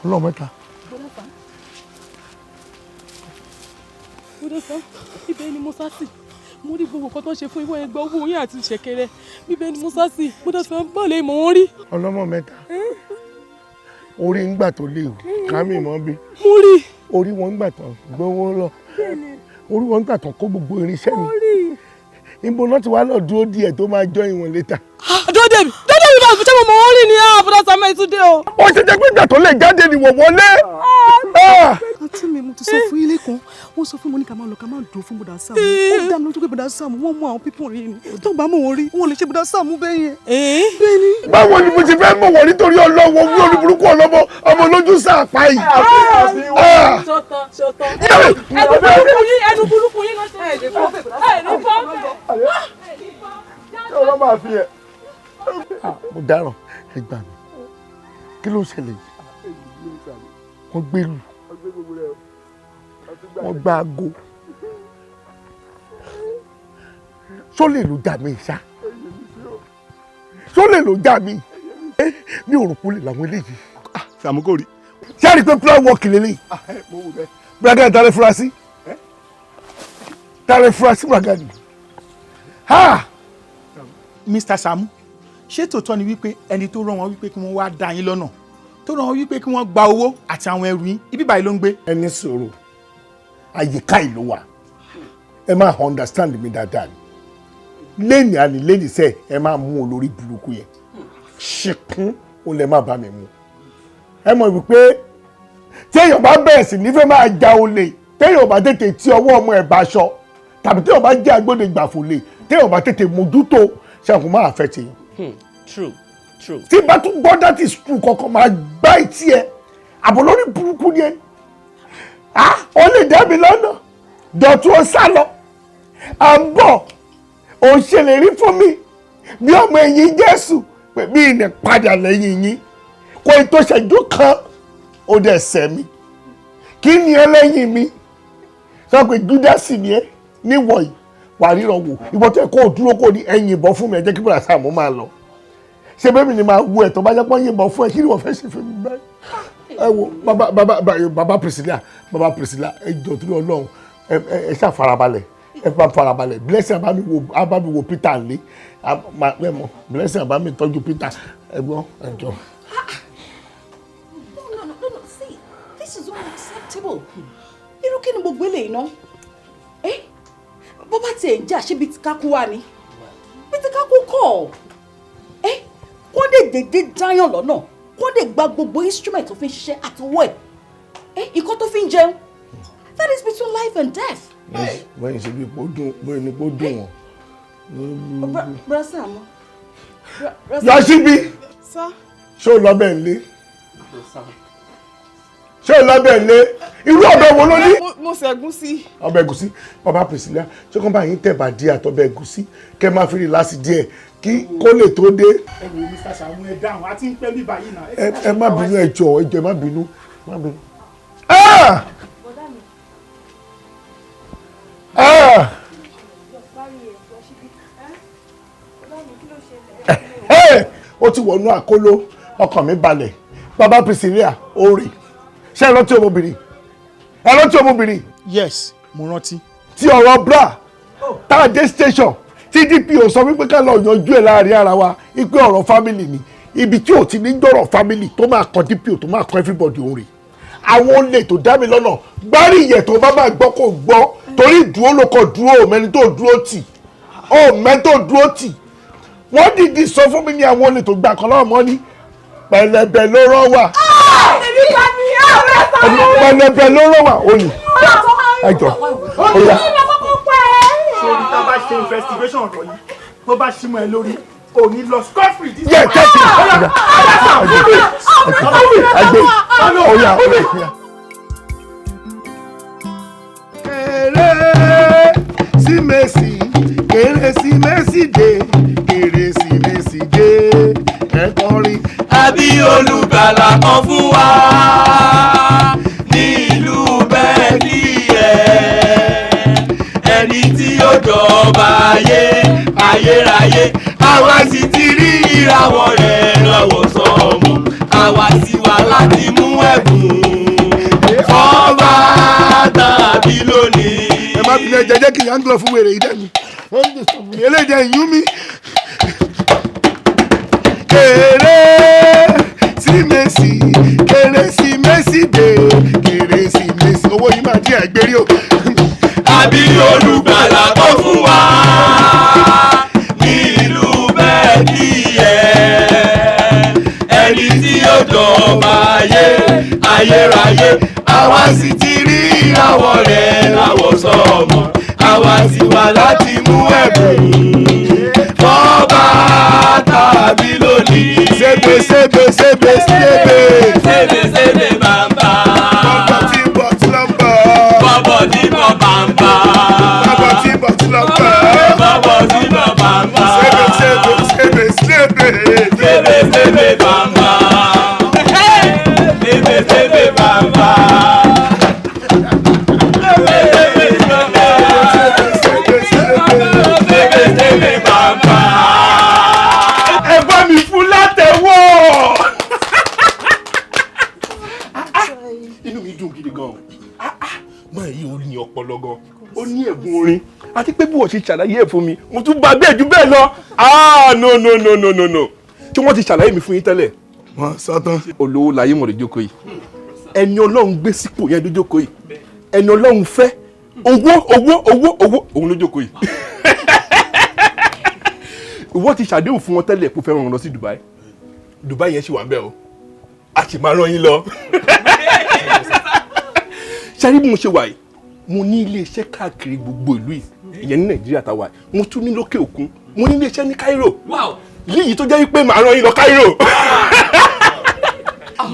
ọlọ́run mẹ́ta. ibẹ̀ ni mo sá sí mo rí gbogbo nǹkan tó ń ṣe fún ìwọ ẹgbẹ́ owó yín àti ṣẹ̀kẹ̀rẹ̀ ibẹ̀ ni mo sá sí mo dá sọ bọ́ọ̀lù ìmọ̀ wọn rí. ọlọ́mọ mẹ́ta orí ń gbà tó léwu kámi mọ́ bí. mo rí. orí wọn ń gbà tán gbówó lọ orí wọn ń gbà tán kó gbogbo irinṣẹ́ mi. ibo náà ti wá lọ dúró díẹ̀ tó máa jọ ìwọ̀n létà. dọ́dẹ̀ mi bá ṣé mo mọ̀ wọ́n rí ni àbúrò sàmì ìtúndé o. ó ṣe jẹ́ pé ìgbà tó lè jáde ni wọ̀ wọlé. àti mi mo ti sọ fún ilé kan wọ́n sọ fún mi ní ká máa lọ ká máa dùn fún bùdá Sàámú ó dá mi lójú pé bùdá Sàámú wọ́n mú àwọn pípọ̀ rí ni tó bá mọ̀ wọ́n rí wọ́n lè ṣe bùdá Sàámú bẹ́ẹ̀ yẹn. bẹ́ẹ̀ni. báwo ni mo ti fẹ́ mọ̀ wọ́n nítorí ọlọ́wọ́ wí olúburúkú ọlọ́mọ ọmọ olójú sáàpá yìí. ẹnu burúkú yín lọ́sẹ̀ ẹ̀ ní fọ́. ọlọ́ máa fi ẹ̀. mo dáràn ẹ gbà mí kí ló ń ṣẹlẹ̀ yìí wọ́n gbé lù wọ́n gbá aago ṣó lè ló dà mí ṣá ṣó lè ló dà mí mi ò rò pé lè làwọn eléyìí. Sàámú kò rí. ṣé àrí pé plan work lélẹ̀ Bragadi tàlẹ́ furasí Bragadi. Mr. Saamu ṣé tòótọ́ ni wípé ẹni tó rán wọn wípé kí wọ́n wá dá yín lọ́nà tó rán wọn wípé kí wọ́n gba owó àti àwọn ẹrù yín ibi báyìí ló ń gbé. ẹni sọ̀rọ̀ àyíká ìlú wa ẹ máa understand mi dáadáa ni lẹ́nì àní lẹ́nì sẹ́ ẹ máa mú olórí burúkú yẹn ṣìkún ó lè má bá mi mú ẹ mọ̀ wípé téèyàn bá bẹ̀rẹ̀ sí nífẹ̀ẹ́ máa ja olè téèyàn bá tètè tí ọwọ́ ọmọ ẹ̀ bá aṣọ tàbí téèyàn bá jẹ́ agbódegbàfò lè téèyàn bá tètè mójútó ṣàkóso máa fẹ́ ti. True. tí bá tún gbọ́ dátì skul kankan máa gbá ìtì ẹ àbọ̀ lórí burúkú ni ẹ ó lè dá mi lọ́nà dọ̀tún ó sá lọ à ń bọ̀ ò ń ṣèlérí fún mi bí ọmọ ẹ̀yìn Jésù pé bí ìnẹ̀ padà lẹ́yìn yín kó ètò ìṣẹ́jú kan ó dẹ̀ sẹ́ mi kí ni ẹ lẹ́yìn mi sọ pé Júdásì ni ẹ níwọ̀nyí wà ríran wò ìwọ tó yẹ kó o dúró kó o ní ẹ̀yìn ìbọn fún mi ẹ jẹ́ kí bùrà Sàámú máa lọ ṣé bẹ́ẹ̀ mi ni máa wú ẹ̀ tó bá jẹ́ pọ́n yìnbọn fún ẹ kí ni wọ́n fẹ́ ṣe fún mi báyìí ẹ wo baba Priscilla ẹ jọ tó lọ lọ́hùn ẹ ṣáà farabalẹ̀ ẹ bá farabalẹ̀ blessing abami wo Peter nlé ẹ mọ blessing abami tọ́jú Peter ẹ gbọ́ ẹ jọ. No, see, this is unacceptable. Irú kí ni gbogbo eléyìí ná? Bó bá tiẹ̀ ń jà ṣé bí ti kákú wá ni? Bí ti kákú kọ̀. kó lè dédé dáyàn lọ́nà kó lè gba gbogbo instrument tó fi ń ṣiṣẹ́ àti owó ẹ̀ nǹkan tó fi ń jẹun that is between life and death. wọ́n yìí ṣe bí ipò dùn bóyá ní ipò dùn wọn. brasa mo. Yasibi ṣé o lọ bẹ́ẹ̀ lé ṣé o lọ bẹ́ẹ̀ lé irú ọbẹ̀ wo ló ní. mo ṣe ẹ̀gúsí. ọbẹ̀ ẹ̀gúsí bàbá Priscilla ṣé kàn bá yín tẹ̀bà díẹ̀ àtọbẹ̀ ẹ̀gúsí kẹ́ máa fi rí láti díẹ̀ kí kó lè tó dé. ẹ wo Mr. Saamu ẹ dáhùn àti ń pẹ́ bíbá yìí náà. ẹ má bínú ẹ jọ̀ọ́ ẹ má bínú. ó ti wọnú àkóló ọkàn mi balẹ̀ bàbá Priscilla ó rè ṣé ẹ rántí ọmọbìnrin. yes mo rántí. ti ọ̀rọ̀ bra tá a dé station tí DPO sọ wípé ká lọ yanjú ẹ̀ láàrin ara wa ipe ọ̀rọ̀ family ni ibi tí ò ti ní gbọ́rọ̀ family tó máa kọ DPO tó máa kọ everybody ó rè àwọn olè tó dá mi lọ́nà gbárí ìyẹ̀ tó bá máa gbọ́ kó gbọ́ torí ìdúró ló kọ dúró mẹ́ni tó dúró tì mẹ́ni tó dúró tì wọ́n dìdí sọ fún mi ní àwọn olè tó gbà kan lọ́wọ́ mọ́ ní pẹ̀lẹ́bẹ̀ ló rọ́ wà. pẹ̀lẹ́bẹ̀ ló rọ́ wà olè ẹjọ́ oya. ṣé ibi tá a bá ṣe investigation ọ̀rọ̀ yìí tó bá ṣí mọ́ ẹ lórí òní lọ scot free. yẹ tẹ́tí ẹgbẹ́ oya oya. Kérésìmesì Kérésìmesì dé Kérésìmesì dé ẹ kọrin. àbí olùgbàlà kan fún wa ní ìlú Bẹ́tílẹ́hẹ́mù ẹni tí yóò jọba ayérayé àwa sì ti rí ìràwọ̀ rẹ̀ lọ́wọ́ sọ́mọ àwa sì wá láti mú ẹ̀bùn ọba tàbí lónìí. ẹ má bínú ẹ jẹ́ kí yàn ń lọ fún wèrè yìí dẹ́nu eléyìí ẹ̀yún mi. Kérésìmesì Kérésìmesì dé Kérésìmesì owó yìí máa dín àgbérí o. àbí olùgbàlà kan fún wa ní ìlú Bẹ́tílẹ́hẹ́mù ẹni tí yóò jọba ayérayé àwa sì ti rí ìràwọ̀ rẹ̀ láwọ̀ sọ́mọ àwa sì wá láti mú ẹ̀bùn fọ́ba tàbí lónìí. sebe sebe sebe sebe. sebe sebe bàbá. bọ́bọ̀ tí bọ̀ tí lọ bọ̀. bọ́bọ̀ tí bọ̀ bàbá. bọ́bọ̀ tí bọ̀ tí lọ bọ̀. bọ́bọ̀ tí bọ̀ bàbá. sebe sebe sebe sebe. sebe sebe bàbá. sebe sebe bàbá. ẹ bá mi fún látẹ̀wọ́. inú mi dùn gidi gan. máa yí o ní ọpọlọ gan ó ní ẹ̀bùn orin àti pé bí wọ́n ṣe ṣàlàyé ẹ̀ fún mi mo tún bá bẹ́ẹ̀ jù bẹ́ẹ̀ lọ. no tí wọ́n ti ṣàlàyé mi fún yín tẹ́lẹ̀. wọ́n sọ tán. olówó láyé mọ̀ lójókòó yìí ẹni ọlọ́run gbé sípò yẹn lójókòó yìí ẹni ọlọ́run fẹ́ owó òun lójókòó yìí. ìwọ ti ṣàdéhùn fún wọn tẹ́lẹ̀ kó fẹ́ ràn lọ sí Dubai yẹn ṣì wà ń bẹ̀ o a sì máa rán yín lọ. ṣáà bí mo ṣe wà yìí mo ní iléeṣẹ́ káàkiri gbogbo ìlú yìí ìyẹn ní Nàìjíríà táwa mo tún ní lókè òkun mo ní iléeṣẹ́ ní Cairo léyìí tó jẹ́ pé màá rán yín lọ Cairo.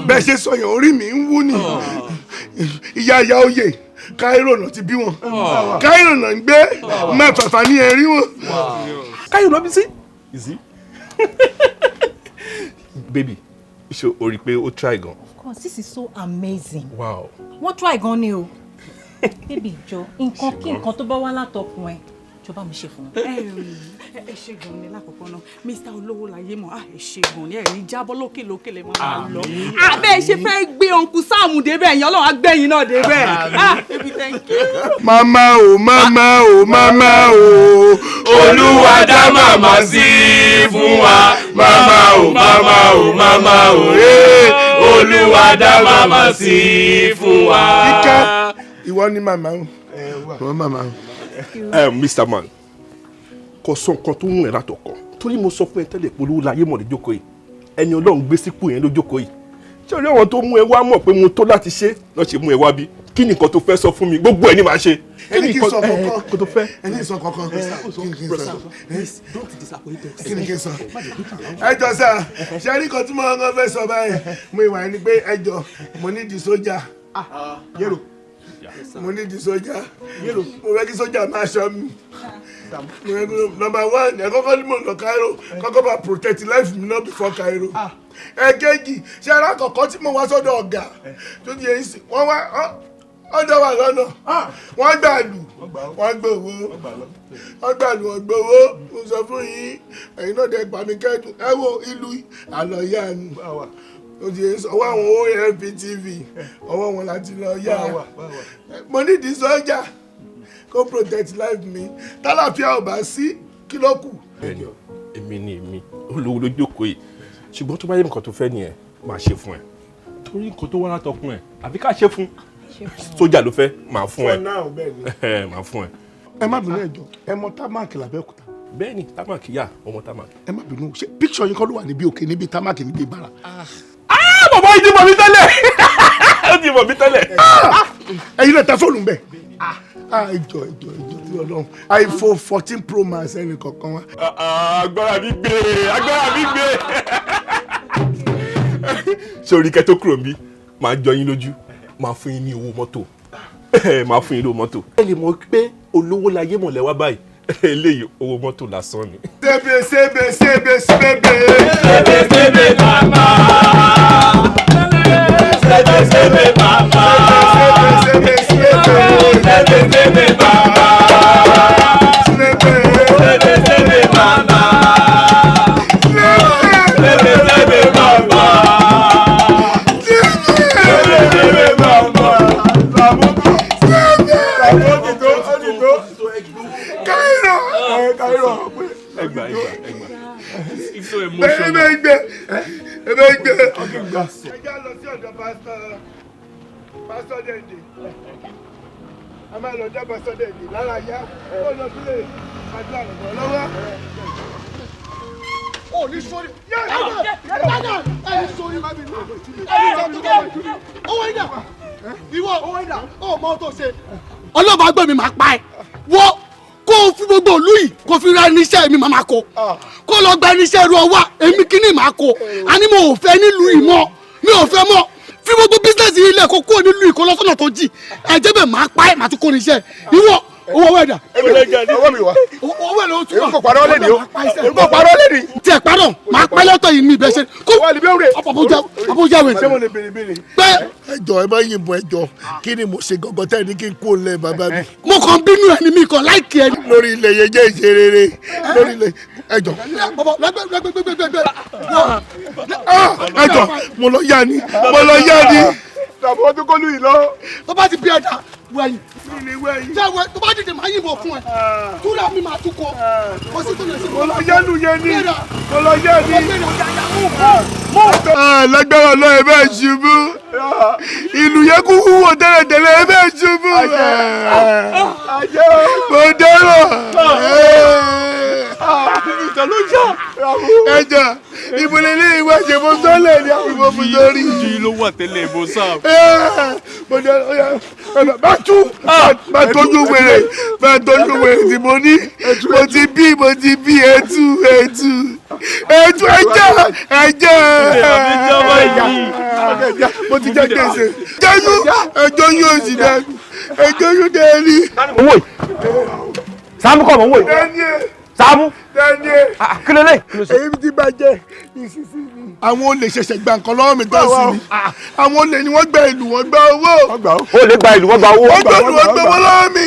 bẹ́ẹ̀ ṣe sọ yẹn orí mi ń wú ni ìyá oyè Cairo náà ti bí wọn Cairo náà ń gbé mẹ́fàfà ní ẹ̀rí wọn. Cairo náà bí sí. Baby ṣe o rí pé ó try gan. Of course, this is so amazing. Wow. Wọ́n try gan ni o. Baby ìjọ nǹkan kí nǹkan tó bá wá látọkùn ẹ jọba mi ṣe fún un. ẹ ṣe gan ni lákòókò náà Mr. Olówóláyé mọ̀ ẹ ṣe gan ni ẹ ní jábọ́ lókè lè máa lọ. àbẹ́ ṣe fẹ́ gbé ọ̀nkú Sáàmù débẹ̀ ẹ̀yìn Ọlọ́run á gbẹ̀yìn náà débẹ̀. baby thank you. mama o Olúwa dá màmá sí fún wa mama o Olúwa dá màmá sí fún wa. Kíkẹ́ ìwọ ni màmá o ìwọ màmá o. Mr. Man kò sọ nǹkan tó ń rìn látọkọ torí mo sọ fún ẹ tẹ́lẹ̀ pé Olúwaláyé mọ̀ lójókòó yìí ẹni Ọlọ́run gbé sípò yẹn lójókòó yìí ṣé orí àwọn tó mú ẹ wá mọ̀ pé mo tó láti ṣe lọ́ ṣe mú ẹ wá bí kí ni nǹkan tó fẹ́ sọ fún mi gbogbo ẹ ní màá ṣe. ẹni kí n sọ kankan kó tó fẹ́. ẹni sọ kankan kí ni kí n sọ. ẹjọ sá ṣe rí kan tí mo kàn fẹ́ sọ báyìí mo ìwà ẹni pé ẹjọ mo ní di sójà yẹ̀rọ mo ní di sójà yẹ̀rọ mo fẹ́ kí sójà máa ṣọ́ mi. Number one ẹ kọ́kọ́ ní mo lọ Cairo kọ́kọ́ bá protect life mi náà before Cairo. Ẹ̀kejì ṣe ara kọ̀ọ̀kan tí mo wá sọ́dọ̀ ọ̀gá tó di èyí sí wọ́n wá ọ̀dọ̀ wà lọ́nà wọ́n gbàlù wọ́n gbowó wọ́n gbàlù wọ́n gbowó mo sọ fún yín ẹ̀yin náà dẹ̀ gbà mí kẹ́dùn ẹ wo ìlú àlọ́yà ni tó di èyí sí ọwọ́ àwọn OFPTV ọwọ́ wọn láti lọ yá mo nídìí sọ́jà kó protect life mi tálàfíà ò bá sí kí ló kù. èmi ni èmi olówó ló jókòó yìí ṣùgbọ́n tó bá yẹ nǹkan tó fẹ́ nìyẹn máa ṣe fún ẹ torí nǹkan tó wá látọkùn ẹ àbí ká ṣe fún sójà ló fẹ́ máa fún ẹ máa fún ẹ. ẹ má bínú ẹjọ ẹ mọ támákì làbẹ́òkúta. bẹ́ẹ̀ni támákì yá ọmọ támákì. ẹ má bínú ṣe píkṣọ yín kọ́ ló wà níbi òkè níbi támákì níbi ìbára. bàbá yìí ti mọ̀ mí tẹ́lẹ̀ ó ti mọ̀ mí tẹ́lẹ̀. ẹ̀yin náà tẹ fóònù bẹ́ẹ̀. ìjọ tí Ọlọ́run iPhone 14 Pro Max ẹnì kọ̀ọ̀kan wa. agbára mi gbé sórí kẹ́tó kúrò mi máa jọ yín lójú máa fún yín ní owó mọ́tò máa fún yín ní owó mọ́tò. ẹ lè mọ̀ pé olówó láyé mọ̀lẹ́ wá báyìí eléyìí owó mọ́tò lásán ni. sebe mama sebe mama sebe mama Pastor Dende. A máa lọ dá Pastor Dende lára yá. Ó lọ sílé àdúrà lọ́wọ́. Ó ní sórí. Ẹni sórí má bí mi. Owó ìdá. Ìwọ owó ìdá. Ó mọ tó ṣe. Ọlọ́ba gbé mi máa pa ẹ́. Wọ́ kó o fi gbogbo ìlú yìí kó o fi ra irinṣẹ́ mi máa kó. Kó o lọ gba irinṣẹ́ ẹrú ọwá èmi kíní máa kó. A ní mo ò fẹ́ nílùú yìí mọ́. Mi ò fẹ́ mọ́. Fi gbogbo bísíǹsì yìí lẹ̀ kó kúrò nílùú ìkọlọ́sọ́nà tó jì ẹ̀jẹ̀ bẹ́ẹ̀ máa pa ẹ̀ máa tún kó níṣẹ́ ìwọ owó wẹ̀dà. owó mi wá. owó ẹ̀ ló tún wà. èmi kò parọ́ lẹ́ni o èmi kò parọ́ lẹ́ni. tí ẹ parọ́ máa pẹ́ lọ́tọ̀ yìí ní ibẹ̀ ṣe. kó àbújá wẹ̀. ṣé mo lè béèrè béèrè. pé ẹjọ ẹ bá yìnbọn ẹjọ kí ni mo ṣe gangan tẹ́ ẹ ní kí n kó lẹ bàbá mi. mo kàn bínú ẹni mi kàn láìkí ẹni. lórí ilẹ̀ yẹn jẹ́ ìṣerere lórí ilẹ̀ ẹjọ. ẹjọ mo lọ yá ni. tàbí ọdún kọlu yìí lọ. tó bá ti bí ẹja wẹ̀yìn. jẹ́wẹ́ tó bá dìde máa yìnbọn fún ẹ. túra mi máa tún kọ. kò sí tó lè ṣe. mo lọ yẹnu yẹn ni. mo lọ yẹ ni. lágbára lọ ẹ bẹ́ẹ̀ ṣubú. ìlú yẹn kú wúwo tẹ́lẹ̀tẹ́lẹ̀ ẹ bẹ́ẹ̀ ṣubú. mo dẹ́rọ̀. ẹja ìbùlẹ̀ ní ìwé ìṣèbó sọ́lẹ̀ ní àbúrò fún sórí. ju ló wà tẹ́lẹ̀ ìbò sáà. mo dẹ́rọ̀ bá tójú wèrè tí mo ní mo ti bí ẹtú ẹjẹ mo ti jẹ gbèsè ẹjọ yóò sì dẹ ẹjọ yóò dẹ rí. owó yìí Saamu kọ́ mọ̀ owó yìí Saamu kí ló lè. èyí ti bàjẹ́ ìṣísí mi. àwọn olè ṣẹ̀ṣẹ̀ gba nǹkan lọ́wọ́ mi tó sí mi àwọn olè ni wọ́n gba ìlú wọ́n gba owó. ó lè gba ìlú wọ́n gba owó. wọ́n gba ìlú wọ́n gba owó lọ́wọ́ mi.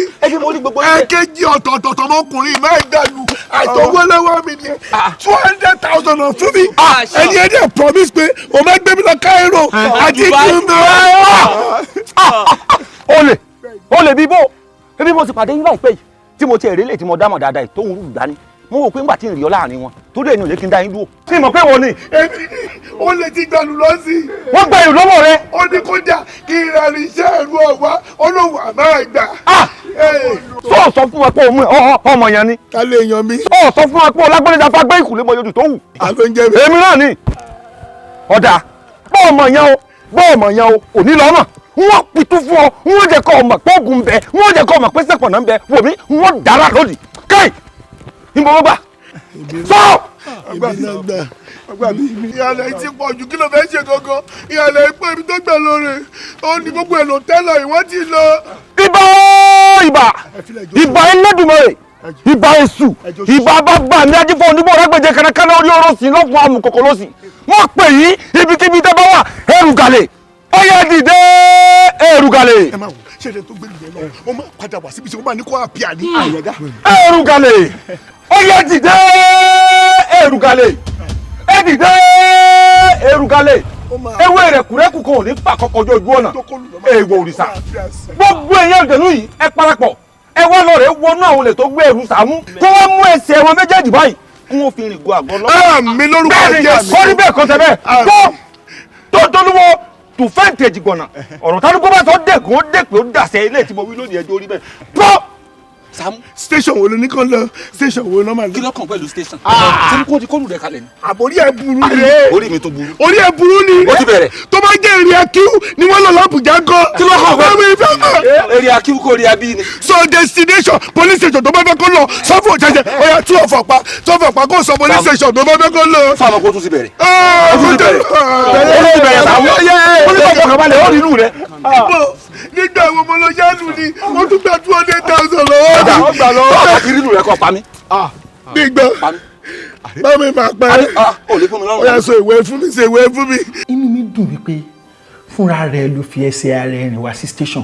ẹ̀kejì ọ̀tọ̀ọ̀tọ̀ ọmọkùnrin máa ń dàlú àtọwọ́ lọ́wọ́ mi ni 200,000 fún mi. ẹni ẹni ẹ̀ promise pé o máa gbé mi lọ Cairo àti ìdúró. olè bíbó ebi mo ti pàdé yín láìpẹ́ yìí tí mo ti èrè lè tí mo dámọ̀ dáadáa yìí tó ń rú dání mo wò pé ńgbà tí ń rí ọ láàrin wọn torí ẹni ò lè kí n dá yín dúró. tí mo pé wọn ni. èmi ni ó lè ti gbàlù lọ sí i. wọ́n gba ìlú lọ́wọ́ rẹ. ó ní kó dà kí ìrìn iṣẹ́ ẹ̀rú ọ̀wá olówó àmọ́ ẹ̀gbà. sọ sọ fún wa pé ọmọ yẹn ni. ká lè yan mi. sọ fún wa pé ọlágbọ́nlẹ́dà bá gbé ìkùlé mọ yodù tó wù. àló ń jẹ mi. èmi náà ni. ọ̀dà bọ́ọ̀mọ̀ yẹn o òní lọ́mọ̀ wọ́n pitú fún ọ wọ́n jẹ́ kọ́ ọmọ pé ogun ń bẹ wọ́n jẹ́ kọ́ ọmọ pé sẹ́pọ̀nà ń bẹ wò mí wọ́n dára lónìí káì ìmọ̀ wọn gbà sọ. ìyàlẹ̀ ti pọ̀ jù kí ló fẹ́ ṣe gangan ìyàlẹ̀ pé ibi tó gbẹ lóore ó ní gbogbo èlò tẹ́lọ̀ ìwọ́n ti lọ. ìbà Ẹlẹ́dùmarè ìbà èṣù ìbà bàbá mi ajífọ́ oníbọ̀ rẹ́gbẹ̀jẹ̀ kẹrẹkẹrẹ orí orosì lọ́fún amùkòkò lọ́sì wọ́n pè yí ibikíbi tẹ́ bá wà ẹrù gàlè ó yẹ dìde ẹrù gàlè. ẹ máa wò ṣé ẹni tó gbé ìgbẹ́ lọ ó máa padà wá síbi tí wọ́n máa ní kó àpíà ní. ẹrù gàlè ó yẹ dìde ẹrù gàlè ẹ dìde ẹrù gàlè ewé rẹ̀ kúrẹ́kù kan ò ní pa kọ́kọ́ ojú ọ̀nà èèwọ̀ òrìṣà gbogbo èèyàn ìdènú yìí ẹ parapọ̀ ẹ wá lọ rẹ̀ wọnú àwọn olè tó gbé ẹrù Sàámú kó wọ́n mú ẹsẹ̀ wọn méjèèjì báyìí kí wọ́n fi rìn go àgọ́ lọ́wọ́. mi lórúkọ Jésù kọ́ ní bẹ́ẹ̀ kọ́ tẹ bẹ́ẹ̀ tó tolúwo tù fẹ́ǹtì ẹ̀jì gbọ̀nà ọ̀rọ̀ tánú kó bá sọ dẹ̀kun ó dẹ̀pẹ́ ó dàsẹ̀ ilé tí mo wí lónìí ẹjọ́ orí bẹ́ẹ̀ pọ́. Saamu. Station wo ló ní kàn lọ station wo ló máa lọ. Kí ló kàn pẹ̀lú station. Ṣé kó ti kóòlù rẹ̀ kalẹ̀ ni. àbórí ẹ̀ burú ni. Orí mi tó burú. orí ẹ̀ burú ni. Ó ti bẹ̀rẹ̀. tó bá jẹ́ èrè akíw ni wọ́n lọ l'Àbújá gan. Kí ló kàn pẹ̀lú ìfẹ́ mọ̀. Èrè akíw kò rí abí ni. So destination police station tó bá fẹ́ kó lọ sọ́fù òjẹ̀jẹ̀ ọ̀yà tú ọ̀fọ̀pá kó sọ police station tó bá fẹ́ kó lọ. Fáwọn kó tún ti bẹ̀rẹ̀. ó tún ti bẹ̀rẹ̀. nígbà wo mo lọ yánu ni mo tún gba 200,000 lọ́wọ́. Àti rínú rẹ̀ kọ́ pa mí. nígbà bá mi máa pẹ́. Ó lè fún mi lọ́rùn. ó yá sọ ìwé fún mi ṣe ìwé fún mi. inú mi dùn wípé fúnra rẹ̀ ló fi ẹsẹ̀ ara ẹ̀ rìn wá sí station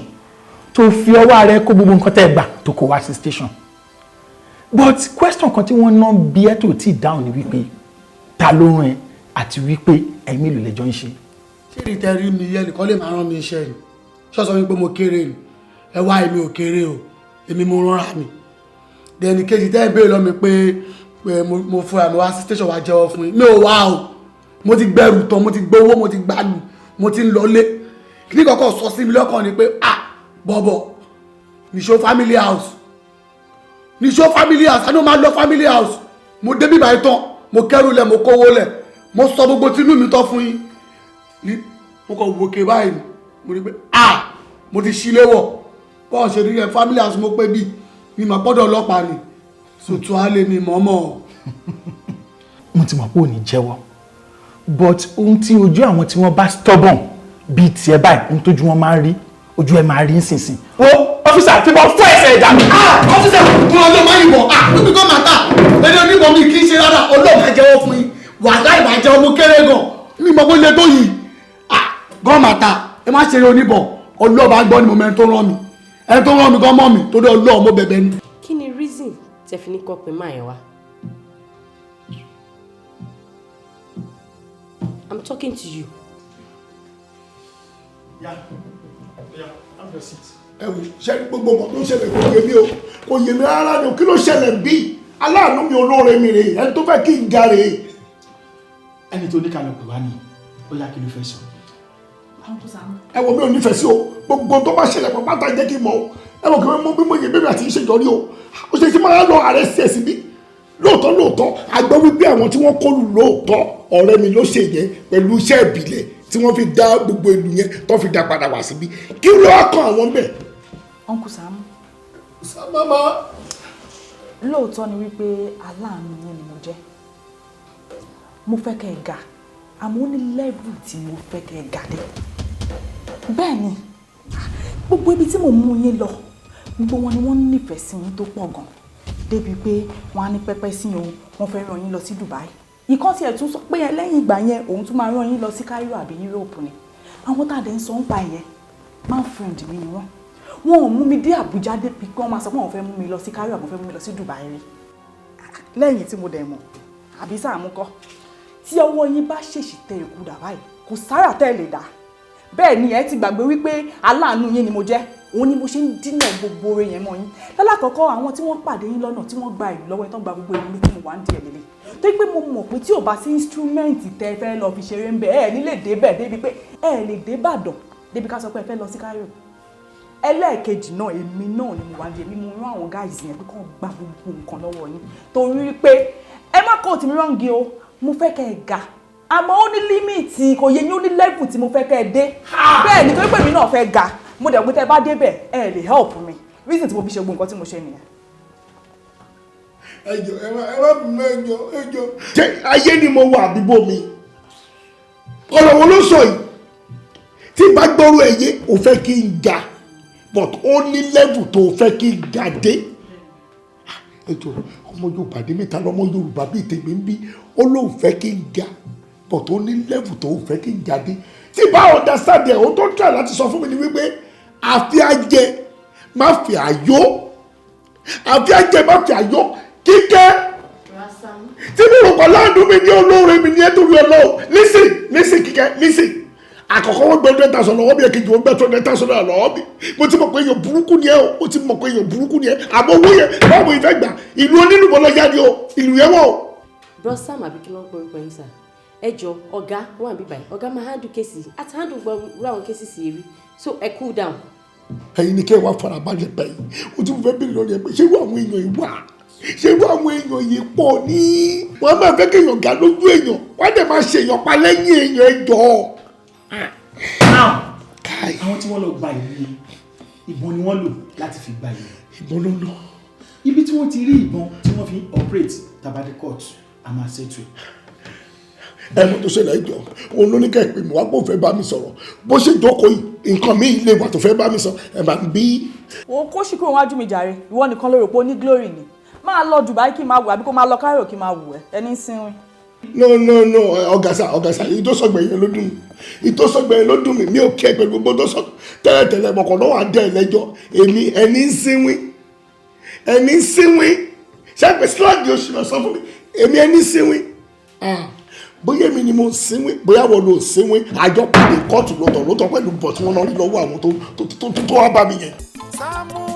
tó fi ọwọ́ rẹ̀ kó gbogbo nǹkan tẹ́ gbà tó kó wá sí station but question kan tí wọ́n ná bí ẹ tó tí dáhùn ni wípé ta ló rán ẹ àti wípé ẹ̀mí ló lẹ́jọ́ ń ṣe. ṣé ìtẹ̀rí mi yẹ nìkan lè máa rán mi iṣẹ́ ni ṣọ́sọ́ mi pé mo kéré ni ẹ wá èmi ò kéré o èmi mo ránra mi dẹni kejì tẹ́ ẹ béèrè lọ mi pé mo fúnra mi wá sí station wá jẹ́wọ́ fún yín mi ò wá o mo ti gbẹrù tán mo ti gbowó mo ti gbàlù mo ti ń lọlé kí ní kọ́kọ́ sọ sí mi lọ́kàn ni pé bọ̀bọ̀ nìṣó family house nìṣó family house àná máa lọ family house mo débí báyìí tán mo kẹ́rù lẹ̀ mo kówó lẹ̀ mo sọ gbogbo tinú mi tán fún yín mo kàn wòkè báyìí mo rí pé mo ti ṣílé wọ̀ bọ́ọ̀ ṣe rí ẹ family house mo pé bí mi mà gbọ́dọ̀ ọlọ́pàá ni sòtú á lè mi mọ́mọ́. mo ti mọ̀ pé ò ní jẹ́wọ́ but ohun tí ojú àwọn tí wọ́n bá stubborn bíi tiẹ̀ báyìí ohun tójú wọn máa ń rí ojú ẹ máa rí nísinsìnyí. wo ọ́fíìsà tí mo fọ́ ẹsẹ̀ ìdá. ọ́fíìsà fún ọjọ́ máa yìnbọn níbi kan máa tà ẹni oníbọn mi kì í ṣe rárá ọlọ́ọ̀mà jẹ́wọ́ fún yín wàhálà ìbàjẹ́ ọmọ kéré gan mi mọ̀ bó lè tó yìí gan máa tà ẹ má ṣe eré oníbọn ọlọ́ọ̀bá gbọ́ ni mo mẹ́rin tó rán mi ẹni tó rán mi gan mọ́ mi torí ọlọ́ọ̀ mo bẹ̀bẹ̀ ni. kí ni reason tẹ fi ní kọ́ pé máa yẹn wá. I'm talking to you. ẹ wò ṣe gbogbo nǹkan tó ṣẹlẹ̀ kò yé mi o kò yé mi rárá ni o kí ló ṣẹlẹ̀ bí aláàánú mi olóore mi rè ẹni tó fẹ́ kí n ga rè. ẹni tó ní ká lọ pè wá ní ó yá kí ló fẹ́ sọ. ẹ wò mi ò nífẹ̀ẹ́ sí o gbogbo tó bá ṣẹlẹ̀ pọ̀ pátá jẹ́ kí n mọ̀ o ẹ wò kí wọ́n mú bí mo yẹ bébí àti ìṣèjọ́ rí o ó ṣe ti máa lọ ààrẹ sí ẹ̀sìn bí lóòótọ́ àgbẹ̀ wípé àwọn tí wọ́n kọlù lóòótọ́ ọ̀rẹ́ mi ló ṣe yẹn pẹ̀lú iṣẹ́ ìbílẹ̀ tí wọ́n fi dá gbogbo ìlú yẹn tó fi dá padà wá síbí kí ló wá kan àwọn bẹ́ẹ̀. Uncle Saamu. Mama. Lóòótọ́ ni wípé aláàánú yín ni mo jẹ́. Mo fẹ́ kẹ́ ẹ ga, àmọ́ ó ní lẹ́vù tí mo fẹ́ kẹ́ ẹ ga dé. Bẹ́ẹ̀ ni, gbogbo ibi tí mo mú yín lọ, gbogbo wọn ni wọ́n nífẹ̀ẹ́ sí yín tó pọ̀ gan. Débi pé wọ́n á ní pẹ́pẹ́ sí o, wọ́n fẹ́ rán yín lọ sí Dubai. Ìkan tí ẹ̀ tún sọ pé lẹ́yìn ìgbà yẹn òun tún máa rán yín lọ sí Cairo àbí Europe ni. Àwọn tá a dẹ̀ ń sọ ń pa ìyẹn, máa ń friend mi ni wọ́n. Wọ́n ò mú mi dé Àbújá dé pé wọ́n máa sọ pé wọ́n fẹ́ mú mi lọ sí Cairo àbí wọ́n fẹ́ mú mi lọ sí Dubai rí. Lẹ́yìn tí mo dẹ̀ mọ̀, àbí Saamu kọ́, tí ọwọ́ yín bá ṣèṣì tẹ ìkúdà báyìí, kò sára tẹ́ lè dà. Bẹ́ẹ̀ ni ẹ ti gbàgbé wípé aláàánú yín ni mo jẹ́, òun ni mo ṣe ń dínà gbogbo oore yẹn mọ́ yín. Lálákọ̀ọ́kọ́ àwọn tí wọ́n pàdé yín lọ́nà tí wọ́n gba ìlú lọ́wọ́ ẹ̀ tán gba gbogbo ìlú tí mo wà ń di ẹ̀lẹ́lẹ́. Tó pé mo mọ̀ pé tí ò bá sí instrument tẹ́ fẹ́ lọ fi ṣeré ń bẹ̀ ẹ̀ ní lè dé bẹ̀ débi pé ẹ̀ lè dé Ìbàdàn débi ká sọ pé ẹ fẹ́ lọ sí Cairo. Ẹlẹ́ẹ̀kejì náà èmi náà ni mo wá ń di èmi mo rán àwọn guys yẹn pé kán gba gbogbo nǹkan lọ́wọ́ yín torí pé ẹ má kó tì mí rọ́ǹgì o mo fẹ́ kẹ́ ẹ ga àmọ́ ó ní límìtì kò yẹ yín ó ní level tí mo fẹ́ kẹ́ ẹ dé bẹ́ẹ̀ ni torí pé mi náà fẹ́ ga mo dẹ̀ pé tẹ́ bá débẹ̀ ẹ lè help mi reason tí mo fi ṣe gbogbo nǹkan tí mo ṣe nìyẹn. ẹjọ ẹ má bí ẹjọ. ṣé ayé ni mo wà àbíbó mi ọ̀rọ̀ wo ló sọ yìí tí bá gbọ́rọ̀ ẹ̀yẹ ò fẹ́ kí n ga but ó ní level tó fẹ́ kí n ga dé ẹjọ ọmọ Yorùbá ní mẹ́ta lọ́mọ Yorùbá bíi tèmi ń bí ó lóun fẹ́ kí n ga but ó ní level tó fẹ́ kí n ga dé tí bá understand ẹ̀ ó tó try láti sọ fún mi ni wípé àfi ajẹ má fi àyó àfi ajẹ má fi àyó kíkẹ́ tí mi rò pọ̀ láàánú mi ní olóore mi ní ẹ̀tọ́rí ọlọ́run lísì kíkẹ́ lísì àkọ́kọ́ wọ́n gbé 100,000 lọ́wọ́ mi èkejì wọ́n gbé 200,000 lọ́wọ́ mi mo ti mọ̀ pé èèyàn burúkú ni ẹ o mo ti mọ̀ pé èèyàn burúkú ni ẹ àmọ́ owó yẹn báwo ìfẹ́ gbà ìlú onílùmọ̀ lọ́jà ni o ìlú yẹn wọ̀ o. bro Sam àbí kí ló ń porúkọ yín sà ẹ jọ ọ̀gá wọn àbí báyìí ọ̀gá máa handle cases àti handle gbọ́dọ̀ àwọn cases yìí rí so ẹ cool down. ẹ̀yin ni kẹ́ ẹ wá farabalẹ̀ báyìí o ti fẹ́ bèrè lọ́rọ̀ ẹ pé ṣé irú àwọn èèyàn yìí wà ṣé irú àwọn èèyàn yìí pọ̀ ní wọ́n máa fẹ́ kéèyàn ga lójú èèyàn wọ́n dẹ̀ máa ṣèyàn pa lẹ́yìn èèyàn ẹjọ́. àwọn tí wọ́n lọ gba ìlú ìbọn ni wọ́n lò láti fi gba ìlú. ìbọn ló lò. ibi tí wọ́n ti rí ìbọn tí wọ́n fi operate tabade court a máa ṣètò. ẹnu tó ṣẹlẹ̀ ìjọ òun ló ní kẹ́ ẹ̀ pé mo wá pò fẹ́ bá mi sọ̀rọ̀ bó ṣe jókòó yìí nǹkan mi lè wà tó fẹ́ bá mi sọ ẹ̀ bá ń bí. o kó ṣì kúrò wájú mi jàre ìwọ nìkan ló rò pé ó ní glory ni máa lọ Dubai kí n máa wù àbí kó máa lọ Cairo kí n máa wù ẹ ẹni sínwín. no ọ̀gàsà ìtòsọ̀gbẹ̀yìn ló dùn mí ìtòsọ̀gbẹ̀yìn ló dùn mí mi ò kẹ́ pẹ̀lú gbogbo tó sọ tẹ́lẹ̀tẹ́lẹ̀ mọ̀kàn náà wà á dẹ́ ẹlẹ́jọ́ èmi ẹni sínwín ṣàpè síláàgì oṣù lọ sọ fún mi èmi ẹni sínwín bóyá èmi ni mo sínwín bóyá wọn ló sínwín àjọ pàdé kóòtù lọ́tọ̀ pẹ̀lú bọ̀ tí wọ́n náà rí lọ́wọ́ àwọn tó wá bá mi yẹn. Saamu